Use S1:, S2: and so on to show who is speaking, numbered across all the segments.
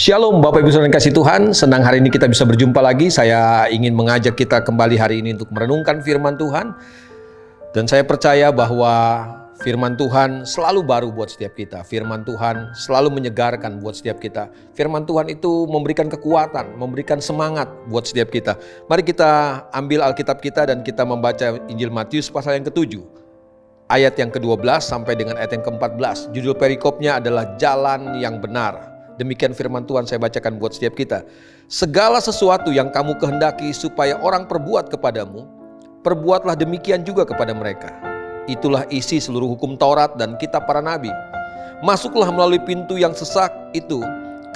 S1: Shalom Bapak Ibu Saudara yang kasih Tuhan, senang hari ini kita bisa berjumpa lagi. Saya ingin mengajak kita kembali hari ini untuk merenungkan firman Tuhan. Dan saya percaya bahwa firman Tuhan selalu baru buat setiap kita. Firman Tuhan selalu menyegarkan buat setiap kita. Firman Tuhan itu memberikan kekuatan, memberikan semangat buat setiap kita. Mari kita ambil Alkitab kita dan kita membaca Injil Matius pasal yang ke-7. Ayat yang ke-12 sampai dengan ayat yang ke-14. Judul perikopnya adalah Jalan yang Benar. Demikian firman Tuhan saya bacakan buat setiap kita. Segala sesuatu yang kamu kehendaki supaya orang perbuat kepadamu, perbuatlah demikian juga kepada mereka. Itulah isi seluruh hukum Taurat dan kitab para nabi. Masuklah melalui pintu yang sesak itu,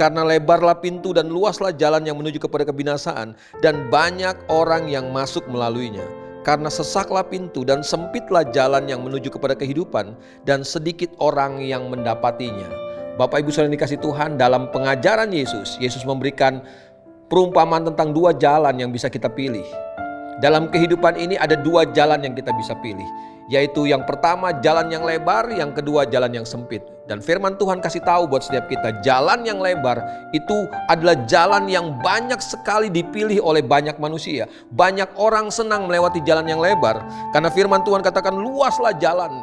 S1: karena lebarlah pintu dan luaslah jalan yang menuju kepada kebinasaan, dan banyak orang yang masuk melaluinya. Karena sesaklah pintu dan sempitlah jalan yang menuju kepada kehidupan, dan sedikit orang yang mendapatinya. Bapak Ibu Saudara yang dikasih Tuhan, dalam pengajaran Yesus memberikan perumpamaan tentang dua jalan yang bisa kita pilih. Dalam kehidupan ini ada dua jalan yang kita bisa pilih, yaitu yang pertama jalan yang lebar, yang kedua jalan yang sempit. Dan firman Tuhan kasih tahu buat setiap kita, jalan yang lebar itu adalah jalan yang banyak sekali dipilih oleh banyak manusia. Banyak orang senang melewati jalan yang lebar, karena firman Tuhan katakan luaslah jalan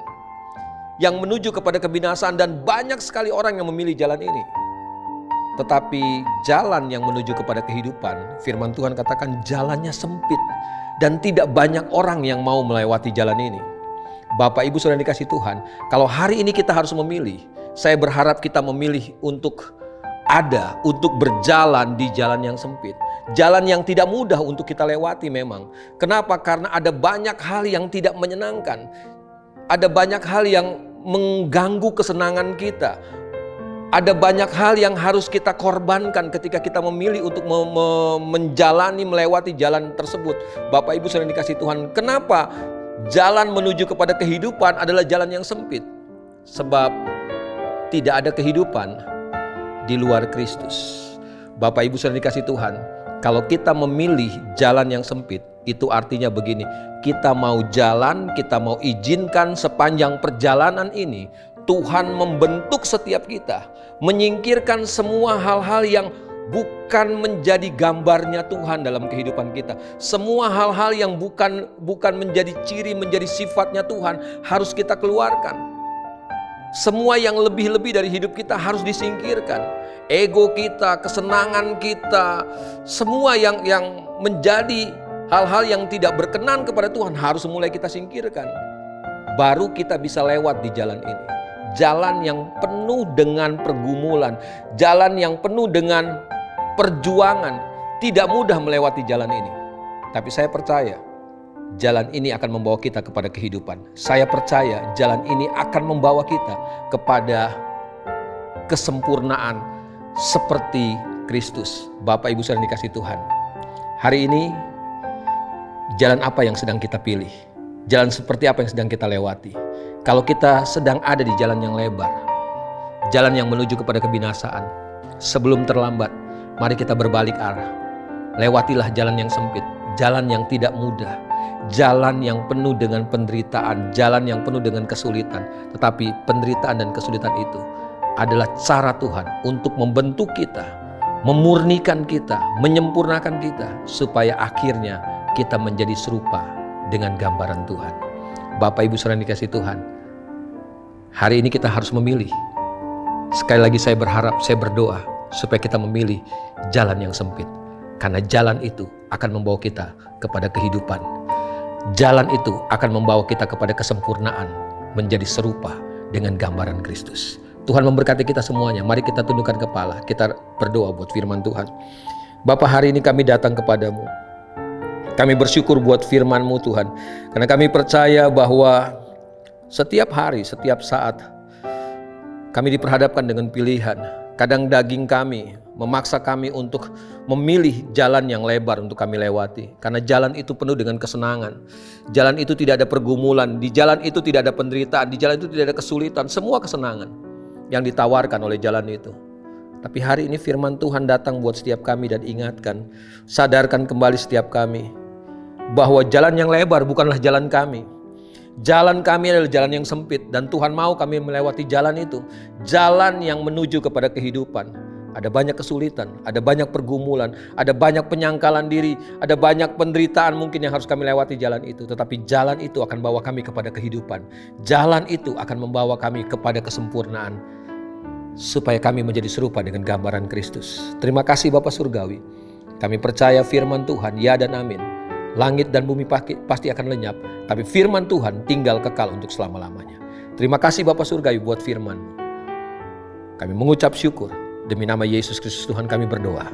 S1: yang menuju kepada kebinasaan, dan banyak sekali orang yang memilih jalan ini. Tetapi jalan yang menuju kepada kehidupan, firman Tuhan katakan jalannya sempit dan tidak banyak orang yang mau melewati jalan ini. Bapak Ibu Saudara yang dikasih Tuhan, kalau hari ini kita harus memilih, saya berharap kita memilih untuk berjalan di jalan yang sempit. Jalan yang tidak mudah untuk kita lewati memang. Kenapa? Karena ada banyak hal yang tidak menyenangkan. Ada banyak hal yang mengganggu kesenangan kita. Ada banyak hal yang harus kita korbankan ketika kita memilih untuk melewati jalan tersebut. Bapak Ibu Saudara yang dikasih Tuhan, kenapa jalan menuju kepada kehidupan adalah jalan yang sempit? Sebab tidak ada kehidupan di luar Kristus. Bapak Ibu Saudara yang dikasih Tuhan, kalau kita memilih jalan yang sempit, itu artinya begini, kita mau jalan, kita mau izinkan sepanjang perjalanan ini, Tuhan membentuk setiap kita, menyingkirkan semua hal-hal yang bukan menjadi gambarnya Tuhan dalam kehidupan kita. Semua hal-hal yang bukan menjadi ciri, menjadi sifatnya Tuhan harus kita keluarkan. Semua yang lebih-lebih dari hidup kita harus disingkirkan. Ego kita, kesenangan kita, semua yang menjadi hal-hal yang tidak berkenan kepada Tuhan harus mulai kita singkirkan. Baru kita bisa lewat di jalan ini. Jalan yang penuh dengan pergumulan, jalan yang penuh dengan perjuangan. Tidak mudah melewati jalan ini. Tapi saya percaya jalan ini akan membawa kita kepada kehidupan. Saya percaya jalan ini akan membawa kita kepada kesempurnaan seperti Kristus. Bapak Ibu Saudara yang dikasih Tuhan, hari ini jalan apa yang sedang kita pilih? Jalan seperti apa yang sedang kita lewati? Kalau kita sedang ada di jalan yang lebar, jalan yang menuju kepada kebinasaan, sebelum terlambat, mari kita berbalik arah. Lewatilah jalan yang sempit, jalan yang tidak mudah, jalan yang penuh dengan penderitaan, jalan yang penuh dengan kesulitan. Tetapi penderitaan dan kesulitan itu adalah cara Tuhan untuk membentuk kita, memurnikan kita, menyempurnakan kita, supaya akhirnya kita menjadi serupa dengan gambaran Tuhan. Bapak Ibu Saudara yang dikasih Tuhan, hari ini kita harus memilih. Sekali lagi saya berharap, saya berdoa supaya kita memilih jalan yang sempit. Karena jalan itu akan membawa kita kepada kehidupan. Jalan itu akan membawa kita kepada kesempurnaan, menjadi serupa dengan gambaran Kristus. Tuhan memberkati kita semuanya. Mari kita tundukkan kepala, kita berdoa buat firman Tuhan. Bapa, hari ini kami datang kepadamu. Kami bersyukur buat firman-Mu Tuhan. Karena kami percaya bahwa setiap hari, setiap saat kami diperhadapkan dengan pilihan. Kadang daging kami memaksa kami untuk memilih jalan yang lebar untuk kami lewati. Karena jalan itu penuh dengan kesenangan. Jalan itu tidak ada pergumulan. Di jalan itu tidak ada penderitaan. Di jalan itu tidak ada kesulitan. Semua kesenangan yang ditawarkan oleh jalan itu. Tapi hari ini firman Tuhan datang buat setiap kami dan ingatkan, sadarkan kembali setiap kami bahwa jalan yang lebar bukanlah jalan kami. Jalan kami adalah jalan yang sempit, dan Tuhan mau kami melewati jalan itu. Jalan yang menuju kepada kehidupan. ada banyak kesulitan, ada banyak pergumulan, ada banyak penyangkalan diri, ada banyak penderitaan mungkin yang harus kami lewati jalan itu. Tetapi jalan itu akan bawa kami kepada kehidupan. Jalan itu akan membawa kami kepada kesempurnaan, supaya kami menjadi serupa dengan gambaran Kristus. Terima kasih Bapa Surgawi. Kami percaya firman Tuhan, ya dan amin. Langit dan bumi pasti akan lenyap, tapi firman Tuhan tinggal kekal untuk selama-lamanya. Terima kasih Bapa Surgawi buat firman-Mu. Kami mengucap syukur, demi nama Yesus Kristus Tuhan kami berdoa.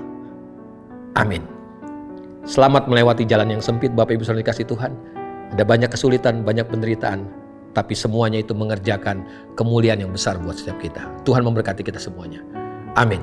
S1: Amin. Selamat melewati jalan yang sempit Bapak Ibu Saudara dikasih Tuhan. Ada banyak kesulitan, banyak penderitaan, tapi semuanya itu mengerjakan kemuliaan yang besar buat setiap kita. Tuhan memberkati kita semuanya. Amin.